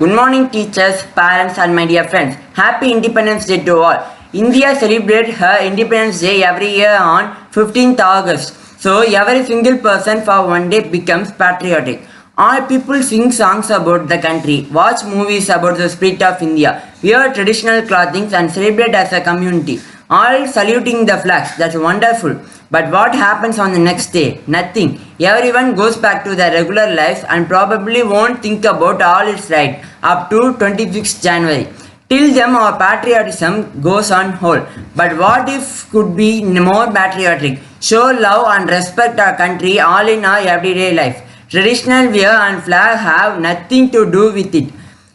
Good morning, teachers, parents, and my dear friends. Happy Independence Day to all. India celebrates her Independence Day every year on 15th August. So, every single person for one day becomes patriotic. All people sing songs about the country, watch movies about the spirit of India, wear traditional clothing, and celebrate as a community. All saluting the flags. That's wonderful. But what happens on the next day? Nothing. Everyone goes back to their regular lives and probably won't think about all its right up to 26th January. Till then, our patriotism goes on hold. But what if could be more patriotic? Show love and respect our country all in our everyday life. Traditional wear and flag have nothing to do with it.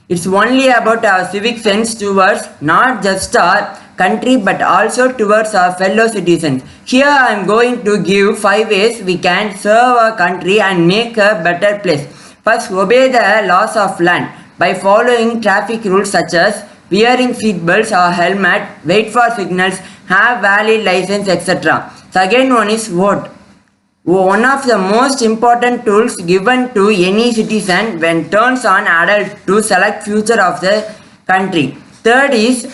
It's only about our civic sense towards not just our country but also towards our fellow citizens. Here I am going to give 5 ways we can serve our country and make a better place. First, obey the laws of land by following traffic rules such as wearing seat belts or helmet, wait for signals, have valid license, etc. Second one is vote. One of the most important tools given to any citizen when turns on adult to select future of the country. Third is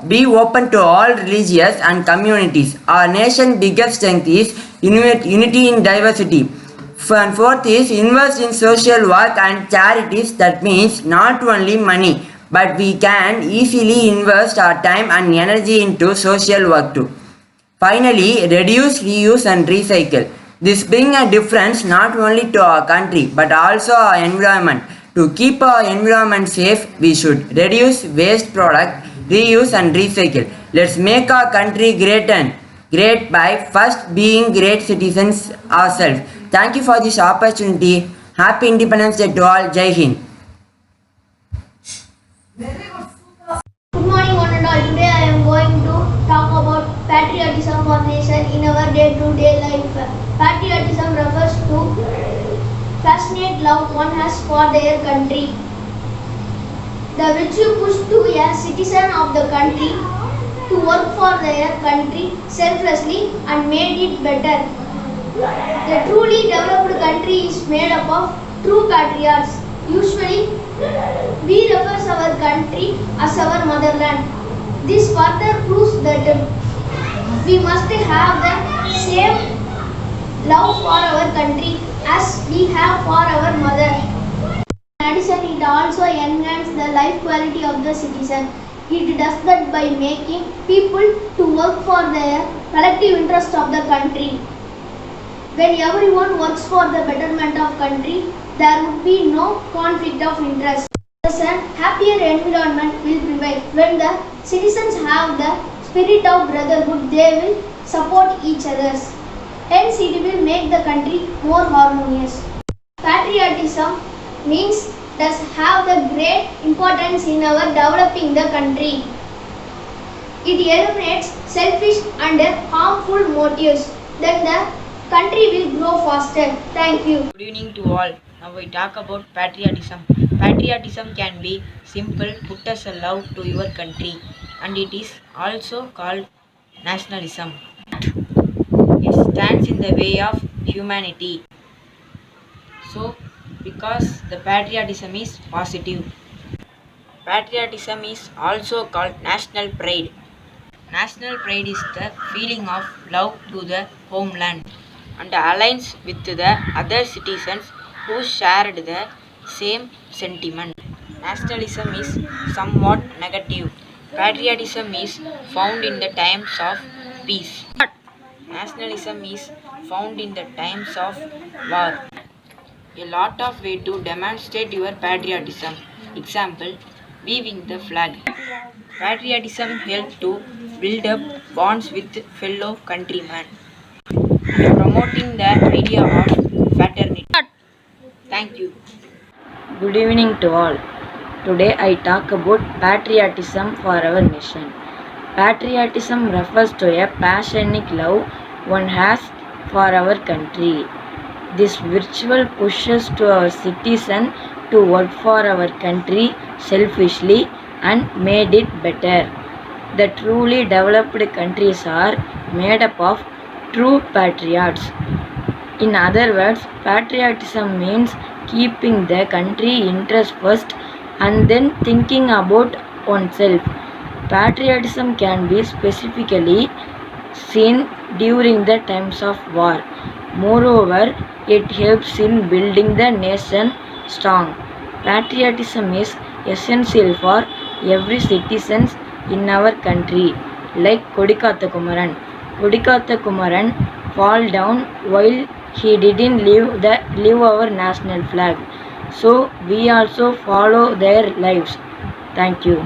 be open to all religious and communities. Our nation's biggest strength is unity in diversity. And fourth is invest in social work and charities. That means not only money, but we can easily invest our time and energy into social work too. Finally, reduce, reuse and recycle. This brings a difference not only to our country but also our environment. To keep our environment safe, we should reduce waste product, reuse and recycle. Let's make our country great by first being great citizens ourselves. Thank you for this opportunity. Happy Independence Day to all. Jai Hind. Good morning, one and all. Today I am going to talk about patriotism for nation in our day-to-day life. Patriotism refers to passionate love one has for their country. The virtue pushed to a citizen of the country to work for their country selflessly and made it better. A truly developed country is made up of true patriots. Usually, we refer to our country as our motherland. This further proves that we must have the same love for our country as we have for our mother. In addition, it also enhances the life quality of the citizen. It does that by making people to work for their collective interest of the country. When everyone works for the betterment of country, there would be no conflict of interest. Thus, a happier environment will prevail. When the citizens have the spirit of brotherhood, they will support each other. Hence, it will make the country more harmonious. Patriotism means does have the great importance in our developing the country. It eliminates selfish and harmful motives. Then the country will grow faster. Thank you. Good evening to all. Now we talk about patriotism. Patriotism can be simple, put as a love to your country, and it is also called nationalism. It stands in the way of humanity. So, because the patriotism is positive. Patriotism is also called national pride. National pride is the feeling of love to the homeland and aligns with the other citizens who shared the same sentiment. Nationalism is somewhat negative. Patriotism is found in the times of peace. Nationalism is found in the times of war. A lot of way to demonstrate your patriotism. Example, waving the flag. Patriotism helps to build up bonds with fellow countrymen. Promoting the idea of fraternity. Thank you. Good evening to all. Today I talk about patriotism for our nation. Patriotism refers to a passionate love one has for our country. This virtual pushes to our citizen to work for our country selfishly and made it better. The truly developed countries are made up of true patriots. In other words, patriotism means keeping the country interest first and then thinking about oneself. Patriotism can be specifically seen during the times of war. Moreover, it helps in building the nation strong. Patriotism is essential for every citizen in our country, like Kodikatha Kumaran. Kodikatha Kumaran fall down while he didn't leave our national flag. So we also follow their lives. Thank you.